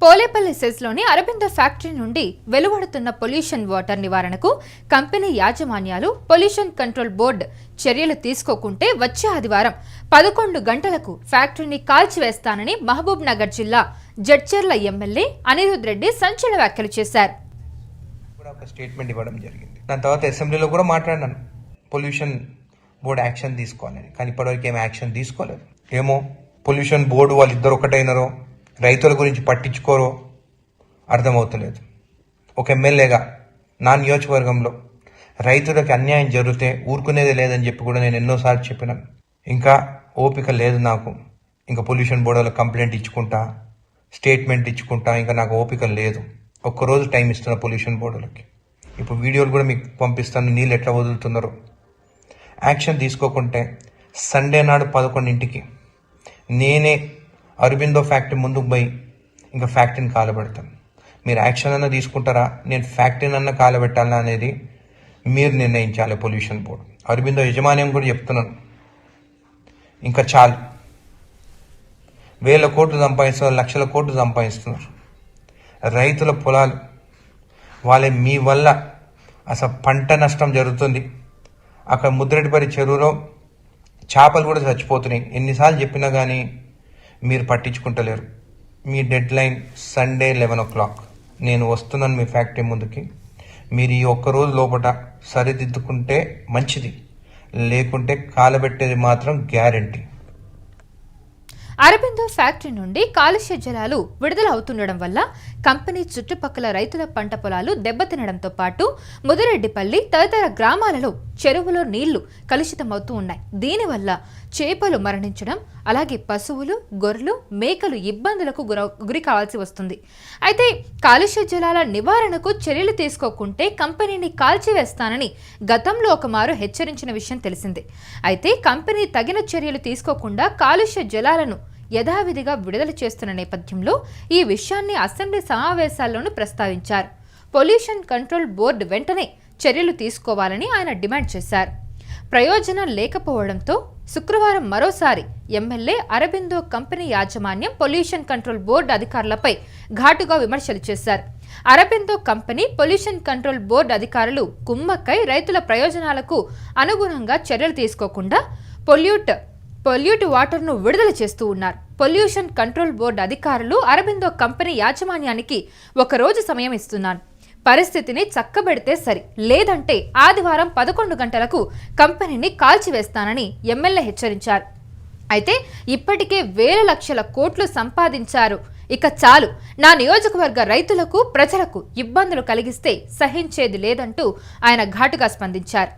Polepally సెస్లోని Aurobindo factory నుండి వెలువడుతున్న pollution water నివారణకు company యాజమాన్యాలు పొల్యూషన్ కంట్రోల్ బోర్డు చర్యలు తీసుకోకుంటే వచ్చే ఆదివారం 11 గంటలకు ఫ్యాక్టరీని కాల్చివేస్తానని మహబూబ్ నగర్ జిల్లా జడ్చర్ల ఎమ్మెల్యే అనిరుద్ రెడ్డి సంచలన వ్యాఖ్యలు చేశారు. స్టేట్మెంట్ ఇవ్వడం జరిగింది. దాని తర్వాత అసెంబ్లీలో కూడా మాట్లాడినాను, పొల్యూషన్ బోర్డు యాక్షన్ తీసుకోవాలని. కానీ ఇప్పటివరకు ఏం యాక్షన్ తీసుకోలేదు. ఏమో పొల్యూషన్ బోర్డు వాళ్ళిద్దరు ఒకటైనరో, రైతుల గురించి పట్టించుకోరో అర్థమవుతలేదు. ఒక ఎమ్మెల్యేగా నా నియోజకవర్గంలో రైతులకి అన్యాయం జరిగితే ఊరుకునేది లేదని చెప్పి కూడా నేను ఎన్నోసార్లు చెప్పినాను. ఇంకా ఓపిక లేదు నాకు. ఇంకా పొల్యూషన్ బోర్డులో కంప్లైంట్ ఇచ్చుకుంటా, స్టేట్మెంట్ ఇచ్చుకుంటా, ఇంకా నాకు ఓపిక లేదు. ఒక్కరోజు టైం ఇస్తున్నా పొల్యూషన్ బోర్డులకి. ఇప్పుడు వీడియోలు కూడా మీకు పంపిస్తాను, నీళ్ళు ఎట్లా వదులుతున్నారో. యాక్షన్ తీసుకోకుంటే సండే నాడు 11ంటికి నేనే అరబిందో ఫ్యాక్టరీ ముందుకు పోయి ఇంకా ఫ్యాక్టరీని కాలబెడతాను. మీరు యాక్షన్ అన్న తీసుకుంటారా, నేను ఫ్యాక్టరీని అన్న కాలబెట్టాలా అనేది మీరు నిర్ణయించాలి. పొల్యూషన్ బోర్డు అరబిందో యజమాన్యం కూడా చెప్తున్నాను, ఇంకా చాలు. 1000 కోట్లు సంపాదిస్తున్నారు, లక్షల కోట్లు సంపాదిస్తున్నారు. రైతుల పొలాలు మీ వల్ల అసలు పంట నష్టం జరుగుతుంది. అక్కడ ముద్రెడ్డిపల్లి చెరువులో చేపలు కూడా చచ్చిపోతున్నాయి. ఎన్నిసార్లు చెప్పినా కానీ మీరు పట్టించుకుంటలేరు. మీ డెడ్ లైన్ సండే 11 o'clock. నేను వస్తున్నాను మీ ఫ్యాక్టరీ ముందుకి. మీరు ఈ ఒక్కరోజు లోపల సరిదిద్దుకుంటే మంచిది, లేకుంటే కాలబెట్టేది మాత్రం గ్యారెంటీ. అరబిందో ఫ్యాక్టరీ నుండి కాలుష్య జలాలు విడుదల అవుతుండడం వల్ల కంపెనీ చుట్టుపక్కల రైతుల పంట పొలాలు దెబ్బతినడంతో పాటు ముదిరెడ్డిపల్లి తదితర గ్రామాలలో చెరువులో నీళ్లు కలుషితమవుతూ ఉన్నాయి. దీనివల్ల చేపలు మరణించడం, అలాగే పశువులు, గొర్రెలు, మేకలు ఇబ్బందులకు గురి కావాల్సి వస్తుంది. అయితే కాలుష్య జలాల నివారణకు చర్యలు తీసుకోకుంటే కంపెనీని కాల్చివేస్తానని గతంలో ఒకమారు హెచ్చరించిన విషయం తెలిసిందే. అయితే కంపెనీ తగిన చర్యలు తీసుకోకుండా కాలుష్య జలాలను యథావిధిగా విడుదల చేస్తున్న నేపథ్యంలో ఈ విషయాన్ని అసెంబ్లీ సమావేశాల్లోనూ ప్రస్తావించారు. పొల్యూషన్ కంట్రోల్ బోర్డు వెంటనే చర్యలు తీసుకోవాలని ఆయన డిమాండ్ చేశారు. ప్రయోజనం లేకపోవడంతో శుక్రవారం మరోసారి ఎమ్మెల్యే అరబిందో కంపెనీ యాజమాన్యం పొల్యూషన్ కంట్రోల్ బోర్డు అధికారులపై ఘాటుగా విమర్శలు చేశారు. Aurobindo company pollution control board అధికారులు కుమ్మక్కై రైతుల ప్రయోజనాలకు అనుగుణంగా చర్యలు తీసుకోకుండా పొల్యూట్ వాటర్ను విడుదల చేస్తూ ఉన్నారు. పొల్యూషన్ కంట్రోల్ బోర్డు అధికారులు అరబిందో కంపెనీ యాజమాన్యానికి 1 రోజు సమయం ఇస్తున్నాను, పరిస్థితిని చక్కబెడితే సరి, లేదంటే ఆదివారం 11 గంటలకు కంపెనీని కాల్చివేస్తానని ఎమ్మెల్యే హెచ్చరించారు. అయితే ఇప్పటికే వేల లక్షల కోట్లు సంపాదించారు, ఇక చాలు, నా నియోజకవర్గ రైతులకు ప్రజలకు ఇబ్బందులు కలిగిస్తే సహించేది లేదంటూ ఆయన ఘాటుగా స్పందించారు.